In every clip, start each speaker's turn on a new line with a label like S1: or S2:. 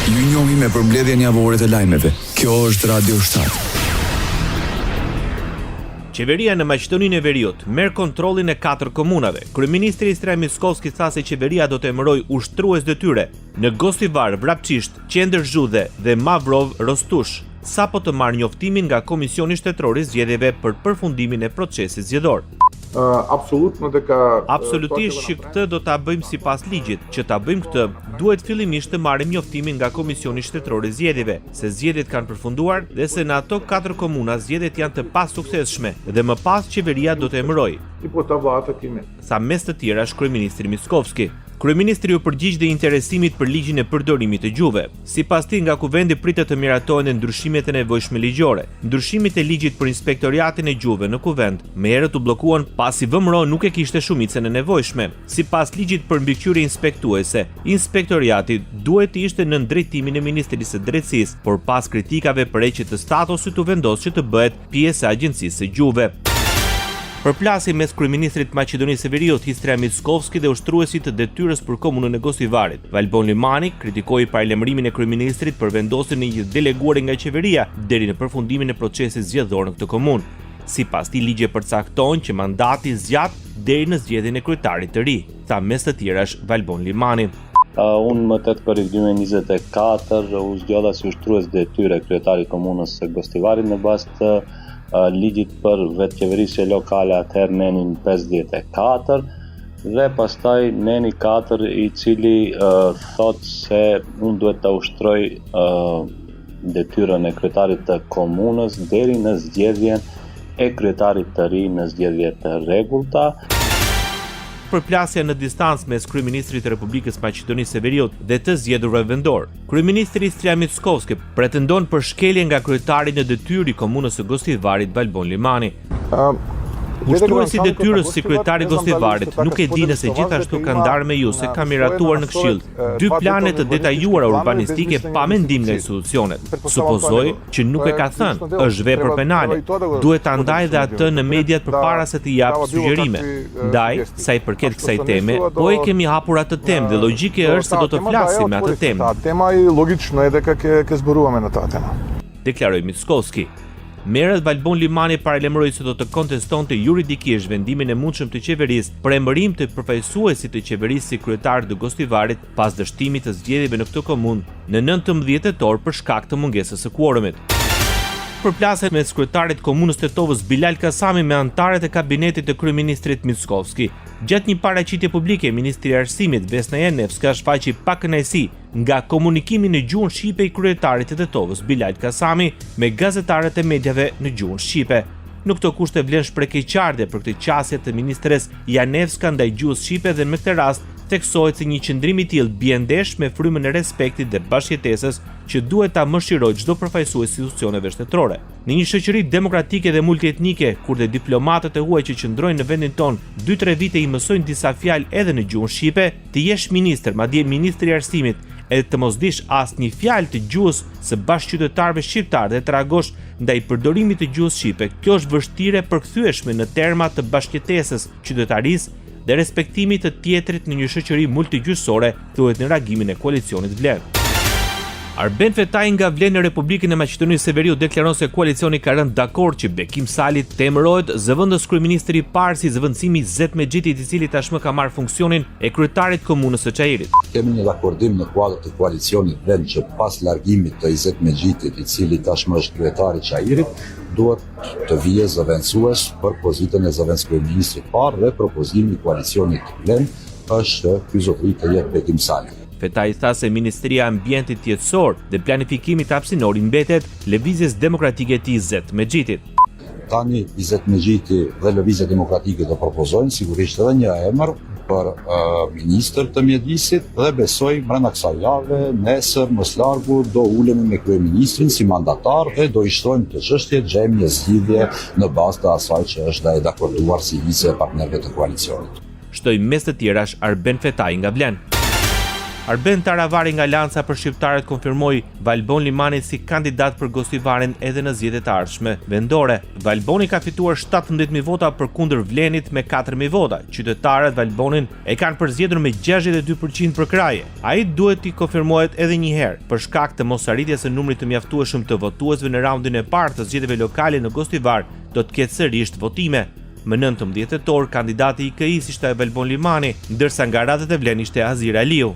S1: Ju njohim me përmbledhjen javore të lajmeve. Kjo është Radio 7.
S2: Qeveria në Maqedoninë e Veriut merr kontrollin e 4 komunave. Kryeministri Istria Mickovski tha se qeveria do të emërojë ushtrues detyre në Gostivar, Vrapçisht, Qendër Zhudhe dhe Mavrov, Rostush, sapo të marrë njoftimin nga Komisioni Shtetëror i Zgjedhjeve për përfundimin e procesit zgjedhor. Absolutisht që këtë do ta bëjmë sipas ligjit. Që ta bëjmë këtë, duhet fillimisht të marrim njoftimin nga Komisioni Shtetëror i Zgjedhjeve, se zgjedhjet kanë përfunduar dhe se në ato 4 komuna zgjedhjet janë të pasuksesshme dhe më pas qeveria do të emërojë. Sa mes të tjerash kryeministri Mickovski. Kryeministri u përgjigj dhe interesimit për ligjin e përdorimit të gjuhëve. Sipas tij, nga kuvendi pritet të miratohen ndryshimet e nevojshme ligjore. Ndryshimet e ligjit për inspektoriatin e gjuhëve në kuvend më herët u bllokuan pasi VMRO nuk e kishte shumicën e nevojshme. Sipas ligjit për mbikëqyrje inspektuese, inspektoriati duhet të ishte në drejtimin e Ministrisë së Drejtësisë, por pas kritikave për heqje të statusit u vendos që të bëhet pjesë e Agjencisë së Gjuhëve. Përplasje mes kryeministrit Maqedonisë së Veriut Istria Mickovski dhe ushtruesit të detyrës për komunën e Gostivarit. Valbon Limani kritikoi paralajmërimin e kryeministrit për vendosjen e një deleguari nga qeveria deri në përfundimin e procesit zgjedhor në këtë komunë. Sipas tij, ligji përcakton që mandati zgjat deri në zgjedhjen e kryetarit të ri, tha mes të tjerash Valbon Limani.
S3: Unë më 8 korrik 2024 u zgjodha si ushtrues detyre kryetari i komunës së Gostivarit në bazë të ligjit për vetëqeverisje lokale, atëherë nenin 54 dhe pastaj neni 4 i cili thot se unë duhet të ushtroj detyrën e kryetarit të komunës deri në zgjedhjen e kryetarit të ri në zgjedhje të rregullta.
S2: Përplasja në distancë mes kryeministrit të Republikës Maqedonisë së Veriut dhe të zgjedhurve vendor. Kryeministri Istria Mickovski pretendon për shkelje nga kryetari në detyrë i komunës së Gostivarit Valbon Limani. Ushtruesi detyrës si kryetari i Gostivarit nuk e di nëse gjithashtu ka ndarë me ju se ka miratuar në Këshill 2 plane të detajuara urbanistike pa mendim nga institucionet. Supozoj që nuk e ka thënë, është vepër penale. Duhet ta ndajë dhe atë në mediat përpara se të japë sugjerime. Ndaj, sa i përket kësaj teme, po e kemi hapur atë temë dhe logjike është se do të flasim me atë temë.
S4: Tema i logično je дека ќе zburuame në ta tema.
S2: Deklaroi Mickovski. Merët Valbon Limani paralajmëroi se do të kontestonte juridikisht vendimin e mundshëm të qeverisë për emërim të përfaqësuesit të qeverisë si kryetar të Gostivarit pas dështimit të zgjedhjeve në këtë komunë në 19 tetor për shkak të mungesës së kuorumit. Përplasjet mes kryetarit komunës Tetovës Bilal Kasami me anëtarët e kabinetit të kryeministrit Mickovski. Gjatë një paraqitje publike, ministri i Arsimit Vesna Janevska shfaqi pakënaqësi nga komunikimi në gjuhën shqipe i kryetarit të Tetovës Bilal Kasami me gazetarët e mediave në gjuhën shqipe. Në këto kushte vlen shpërkeqardhje për këtë qasje të ministres Janevska ndaj gjuhës shqipe dhe në këtë rast theksohet se një qëndrim i tillë bie ndesh me frymën e respektit dhe bashkëjetesës që duhet ta mëshirojë çdo përfaqësues institucioneve shtetërore. Në një shoqëri demokratike dhe multietnike, kur dhe diplomatët e huaj që qëndrojnë në vendin ton 2-3 vite i mësojnë disa fjalë edhe në gjuhën shqipe, të jesh ministër, madje ministri i Arsimit, edhe të mos dish asnjë fjalë të gjuhës së bashkëqytetarëve shqiptar dhe të reagosh ndaj përdorimit të gjuhës shqipe, kjo është vështirë e përkthyeshme në terma të bashkëjetesës, qytetarisë dhe respektimit të tjetrit në një shoqëri multigjysore, thuhet në reagimin e koalicionit Vlen. Arben Fetaj nga Vlen në Republikën e Maqedonisë së Veriut deklaron se koalicioni ka rënë dakord që Bekim Sali të emërohet zëvendës kryeministri i parë si zëvendësimi Zet Mexhitit, i cili tashmë ka marrë funksionin e kryetarit komunës së Çajirit.
S5: Kemi një dakordim në kuadër të koalicionit Vlen që pas largimit të Zet Mexhitit, i cili tashmë është kryetari i Çajirit, duhet të vijë zëvendësues për pozitën e zëvendës kryeministrit parë dhe propozimi i koalicionit Vlen është ky zotëri të jetë Bekim Sali.
S2: Fetaj tha se Ministria e Ambientit Jetësor dhe Planifikimit Hapësinor i mbetet lëvizjes demokratike të Zet Mexhitit.
S5: Tani Zet Mexhiti dhe Lëvizja Demokratike do propozojnë sigurisht edhe një emër për ministër të mjedisit dhe besoj brenda kësaj jave nesër mos largu do ulemi me kryeministrin si mandatar dhe do i shtojmë të çështjet, gjejmë një zgjidhje në bazë të asaj që është e dakorduar si vice partnerëve të koalicionit.
S2: Shtoi mes të tjerash Arben Fetaj nga Vlen. Arben Taravari nga Lanca për shqiptarët konfirmoi Valbon Limani si kandidat për Gostivarin edhe në zgjedhjet e ardhshme vendore. Valboni ka fituar 17.000 vota përkundër Vlenit me 4.000 vota. Qytetarët Valbonin e kanë përzgjedhur me 62% për kraje. Ai duhet t'i konfirmohet edhe një herë për shkak të mosarritjes së numrit të mjaftueshëm të votuesve në raundin e parë të zgjedhjeve lokale në Gostivar, do të ketë sërish votime. Më 19 tetor, kandidati i KI-s ishte Valbon Limani, ndërsa nga radhët e Vlen ishte Azir Aliu.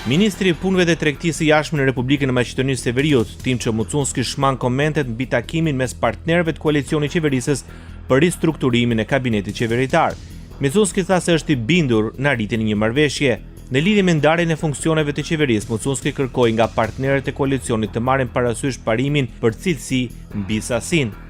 S2: Ministri i Punëve dhe Tregtisë së Jashtme në Republikën e Maqedonisë së Veriut, Timço Mucunski, shmang komentet mbi takimin mes partnerëve të koalicionit qeverisës për ristrukturimin e kabinetit qeveritar. Mucunski tha se është i bindur në arritjen e një marrëveshje. Në lidhje me ndarjen e funksioneve të qeverisë, Mucunski kërkoi nga partnerët e koalicionit të marrin parasysh parimin për cilësi mbi sasinë.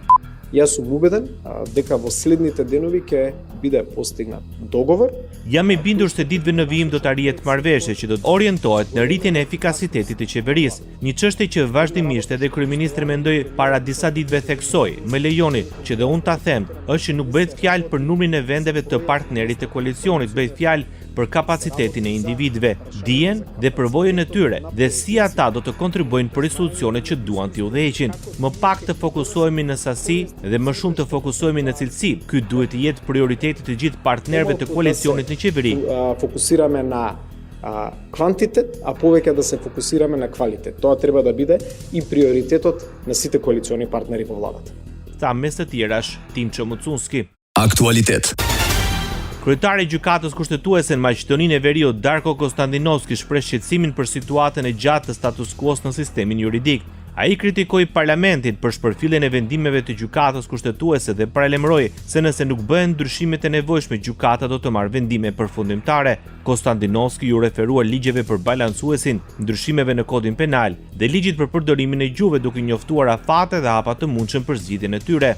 S6: Јас сум убеден дека во следните денови ќе биде постигнат договор.
S2: Jam i bindur se ditëve në vijim do të arrihet marrëveshje që do të orientohet në rritjen e efikasitetit të qeverisë. Një çështje që vazhdimisht edhe kryeministri mendoi para disa ditëve theksoi, më lejoni që dhe unë ta them, është që nuk bëhet fjalë për numrin e vendeve të partnerit të koalicionit, bëhet fjalë për kapacitetin e individëve, dijen dhe përvojën e tyre dhe si ata do të kontribuojnë për institucionet që duan t'i udhëheqin. Më pak të fokusohemi në sasi dhe më shumë të fokusohemi në cilësi. Ky duhet të jetë prioriteti të gjithë partnerëve të koalicionit në qeveri.
S6: Fokusirаме на квантитет, а повеќе да се фокусираме на квалитет. Тоа треба да биде и приоритетот на сите коалициони партнери во владата.
S2: Tha mes të tjerash Timço Mucunski.
S1: Aktualitet.
S2: Kryetari i gjykatës kushtetuese në Maqedoninë e Veriut, Darko Konstantinovski, shpreh shqetësimin për situatën e gjatë të status quo-s në sistemin juridik. Ai kritikoi parlamentin për shpërfilljen e vendimeve të gjykatës kushtetuese dhe paralajmëroi se nëse nuk bëhen ndryshimet e nevojshme, gjykata do të marrë vendime përfundimtare. Konstantinovski ju referua ligjeve për balancuesin, ndryshimeve në kodin penal dhe ligjit për përdorimin e gjuhëve, duke njoftuar afate dhe hapa të mundshëm për zgjidhjen e tyre.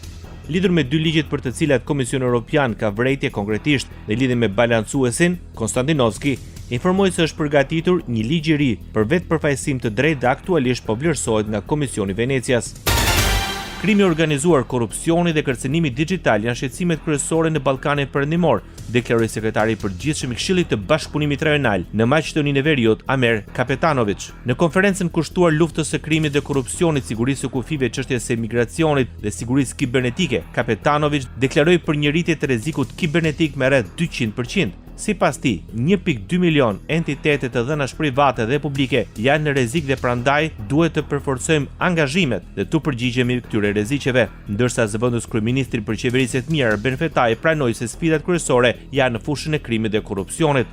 S2: Lidhur me dy ligjet për të cilat Komisioni Evropian ka vërejtje konkretisht dhe lidhje me balancuesin, Konstantinovski informoi se është përgatitur një ligj i ri për vetë përfaqësim të drejtë dhe aktualisht po vlerësohet nga Komisioni Venecias. Krimi organizuar, korrupsioni dhe kërcënimi digjital janë shqetësimet kryesore në Ballkanin Perëndimor, deklaroi sekretari i përgjithshëm i Këshillit të Bashkëpunimit Rajonal në Maqedoninë e Veriut, Amer Kapetanović. Në konferencën kushtuar luftës së krimit dhe korrupsionit, sigurisë së kufive, çështjes së migracionit dhe sigurisë kibernetike, Kapetanović deklaroi për një rritje të rrezikut kibernetik me rreth 200%. Sipas tij, 1.2 milion entitete të dhënash private dhe publike janë në rrezik dhe prandaj duhet të përforcojmë angazhimet dhe të përgjigjemi këtyre rreziqeve. Ndërsa zëvendës kryeministri për qeverisë të mirë Ben Fetaj pranoi se sfidat kryesore janë në fushën e krimit dhe korrupsionit.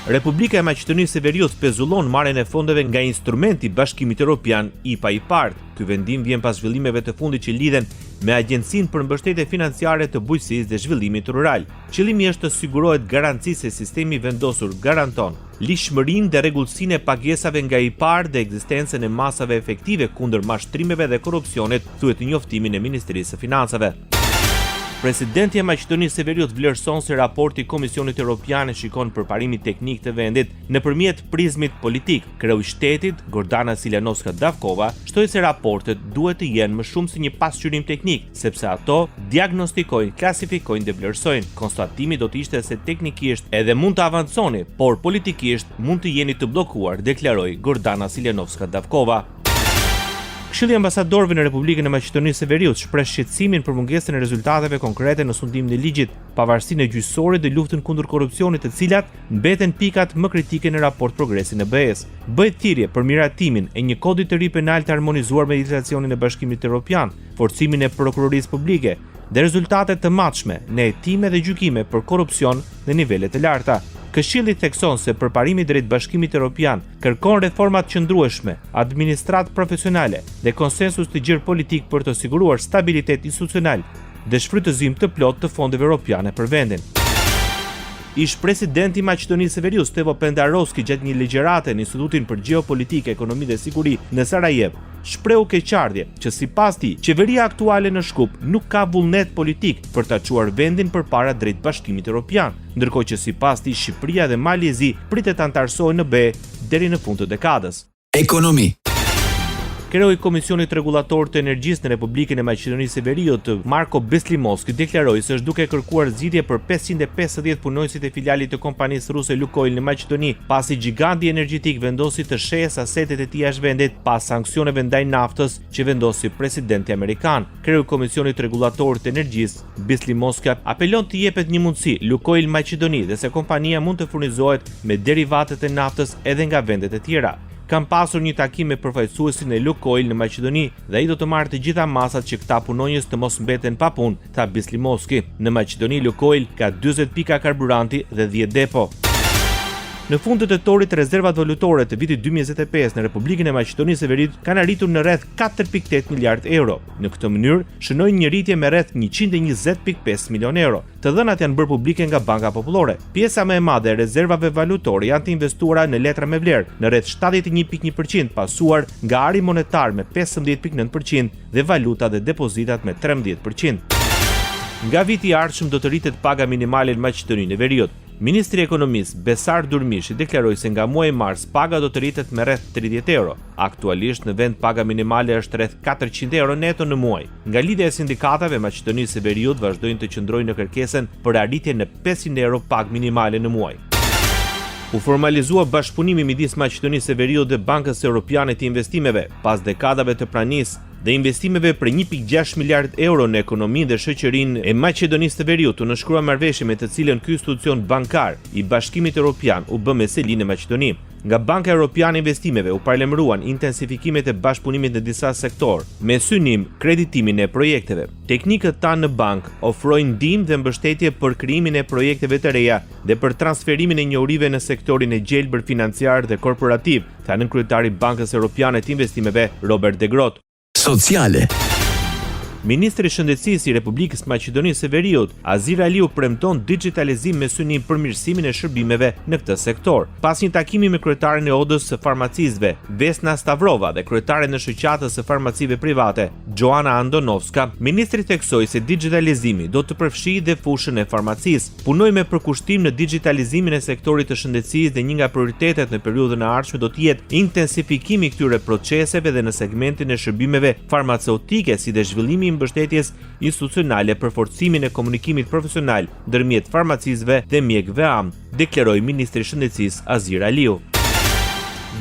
S2: Republika e Maqedonisë së Veriut pezullon marrjen e fondeve nga instrumenti i Bashkimit Evropian IPA-IPARD. Ky vendim vjen pas zhvillimeve të fundit që lidhen me Agjencinë për Mbështetje Financiare të Bujqësisë dhe Zhvillimit Rural. Qëllimi është të sigurohet garanci se sistemi vendosur garanton lishmërinë dhe rregullsinë e pagesave nga IPARD dhe ekzistencën e masave efektive kundër mashtrimeve dhe korrupsionit, thuhet në njoftimin e Ministrisë së Financave. Presidenti i Maqedonisë së Veriut vlerëson se raporti i Komisionit Evropian shikon përparimin teknik të vendit nëpërmjet prizmit politik. Kreu i shtetit, Gordana Siljanovska-Davkova, shtoi se raportet duhet të jenë më shumë se një pasqyrim teknik, sepse ato diagnostikojnë, klasifikojnë dhe vlerësojnë. Konstatimi do të ishte se teknikisht edhe mund të avanconi, por politikisht mund të jeni të bllokuar, deklaroi Gordana Siljanovska-Davkova. Këshilli i ambasadorëve në Republikën e Maqedonisë së Veriut shpreh shqetësimin për mungesën e rezultateve konkrete në sundimin e ligjit, pavarësinë e gjyqësorit dhe luftën kundër korrupsionit, të cilat mbeten pikat më kritike në raport progresi në BE-s. Bëhet thirrje për miratimin e një kodi të ri penal të harmonizuar me legjislacionin e Bashkimit Evropian, forcimin e prokurorisë publike dhe rezultate të matshme në hetime dhe gjykime për korrupsion në nivele të larta. Këshilli thekson se përparimi drejt Bashkimit Evropian kërkon reforma të qëndrueshme, administratë profesionale dhe konsensus të gjerë politik për të siguruar stabilitet institucional dhe shfrytëzim të plotë të fondeve europiane për vendin. Ish presidenti i Maqedonisë së Veriut, Stevo Pendarovski, gjatë një ligjërate në Institutin për Gjeopolitikë, Ekonomi dhe Siguri në Sarajevo, shprehu keqardhje që sipas tij, qeveria aktuale në Shkup nuk ka vullnet politik për ta çuar vendin përpara drejt Bashkimit Evropian, ndërkohë që sipas tij Shqipëria dhe Maliezi pritet të antarësohen në BE deri në fund të dekadës.
S1: Ekonomi.
S2: Kreu i Komisionit Rregullator të Energjisë në Republikën e Maqedonisë së Veriut, Marko Beslimovski, deklaroi se është duke kërkuar zgjidhje për 550 punonësit e filialit të kompanisë ruse Lukoil në Maqedoni, pasi giganti energjetik vendosi të shehë asetet e tij jashtë vendit pas sanksioneve ndaj naftës që vendosi presidenti amerikan. Kreu i Komisionit Rregullator të Energjisë, Beslimovski, apelon të jepet një mundësi Lukoil Maqedoni dhe se kompania mund të furnizohet me derivatet e naftës edhe nga vendet e tjera. Kam pasur një takim me përfaqësuesin e Lukoil në Maqedoni dhe ai do të marrë të gjitha masat që këta punonjës të mos mbeten pa punë, tha Beslimovski. Në Maqedoni Lukoil ka 40 pika karburanti dhe 10 depo. Në fund të tetorit, rezervat valutore të vitit 2025 në Republikën e Maqedonisë së Veriut kanë arritur në rreth 4.8 miliard euro. Në këtë mënyrë, shënojnë një rritje me rreth 120.5 milion euro. Të dhënat janë bërë publike nga Banka Popullore. Pjesa më e madhe e rezervave valutore janë të investuara në letra me vlerë në rreth 71.1%, pasuar nga ari monetar me 15.9% dhe valuta dhe depozitat me 13%. Nga viti i ardhshëm do të rritet paga minimale në Maqedoninë e Veriut. Ministri i Ekonomisë Besar Durmishi deklaroi se nga muaji mars paga do të rritet me rreth 30 euro. Aktualisht në vend paga minimale është rreth 400 euro neto në muaj. Nga lidhja e sindikatave, Maqedonisë së Veriut vazhdojnë të qëndrojnë në kërkesën për arritje në 500 euro pagë minimale në muaj. U formalizua bashkëpunimi midis Maqedonisë së Veriut dhe Bankës Europiane të Investimeve pas dekadave të pranisë dhe investimeve për 1.6 miliard euro në ekonominë dhe shoqërinë e Maqedonisë së Veriut, u nënshkrua marrëveshje me të cilën ky institucion bankar i Bashkimit Evropian u bë me seli në Maqedoni. Nga Banka Europiane e Investimeve u paralajmëruan intensifikimet e bashkëpunimit në disa sektor, me synim kreditimin e projekteve. Teknikët tanë në bank ofrojnë ndihmë dhe mbështetje për krijimin e projekteve të reja dhe për transferimin e njohurive në sektorin e gjelbër financiar dhe korporativ, tha nënkryetari i Bankës Europiane të Investimeve Robert De Groot.
S1: Sociale.
S2: Ministri i Shëndetësisë i Republikës Maqedonisë së Veriut, Azir Aliu, premton digitalizim me synim përmirësimin e shërbimeve në këtë sektor. Pas një takimi me kryetaren e Odës së farmacisëve, Vesna Stavrova, dhe kryetaren e shoqatës së farmacive private, Joana Andonovska, ministri theksoi se digitalizimi do të përfshijë dhe fushën e farmacisë. Punoj me përkushtim në digitalizimin e sektorit të shëndetësisë dhe një nga prioritetet në periudhën e ardhshme do të jetë intensifikimi i këtyre proceseve dhe në segmentin e shërbimeve farmaceutike, si dhe zhvillimi mbështetjes institucionale për forcimin e komunikimit profesional ndërmjet farmacisëve dhe mjekëve am, deklaroi ministri i Shëndetësisë Azir Aliu.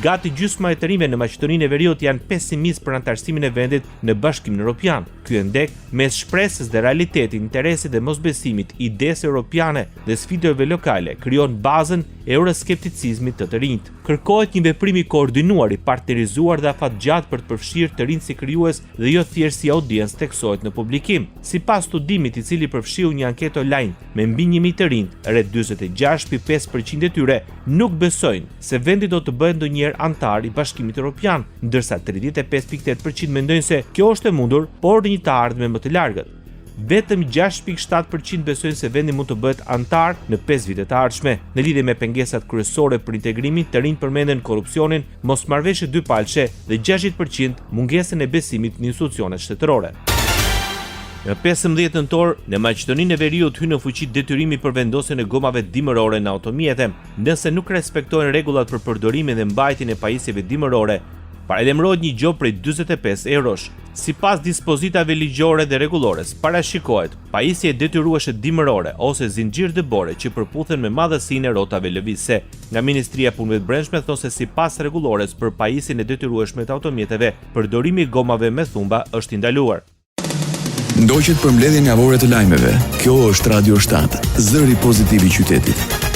S2: Gati gjysma e të rinjve në Maqedoninë e Veriut janë pesimist për antarësimin e vendit në Bashkimin Evropian. Ky ndek, mes shpresës dhe realitetit, interesit dhe mosbesimit, idesë europiane dhe sfidave lokale, krijon bazën e euroskepticizmit të rinjt. Kërkohet një veprim i koordinuar, i partnerizuar dhe afatgjatë për të përfshirë të rinjt si krijues dhe jo thjesht si audiencë teksohet në publikim. Sipas studimit i cili përfshiu një anketë online me mbi 1000 të rinj, rreth 46.5% e tyre nuk besojnë se vendi do të bëhet ndonjëherë antar i Bashkimit Evropian, ndërsa 35.8% mendojnë se kjo është e mundur, por në një të ardhme më të largët. Vetëm 6.7% besojnë se vendi mund të bëhet antar në 5 vite të ardhshme. Në lidhje me pengesat kryesore për integrimin, të rinj përmenden korrupsionin, mosmarrveshje dypalçe dhe 60% mungesën e besimit në institucionet shtetërore. Në 15 nëntor, në Maqedoninë e Veriut hyn në fuqi detyrimi për vendosjen e gomave dimërore në automjete. Nëse nuk respektohen rregullat për përdorimin dhe mbajtjen e pajisjeve dimërore, paralajmërohet një gjop prej 45 eurosh. Sipas dispozitave ligjore dhe rregullores, parashikohet pajisje detyruese dimërore ose zinxhir dëbore që përputhen me madhësinë e rrotave lëvizëse. Nga Ministria e Punëve të Brendshme thonë se sipas rregullores për pajisjen e detyrueshme të automjeteve, përdorimi i gomave me thumba është i ndaluar.
S1: Ndoqet përmbledhjen javore të lajmeve. Kjo është Radio 7, zëri pozitiv i qytetit.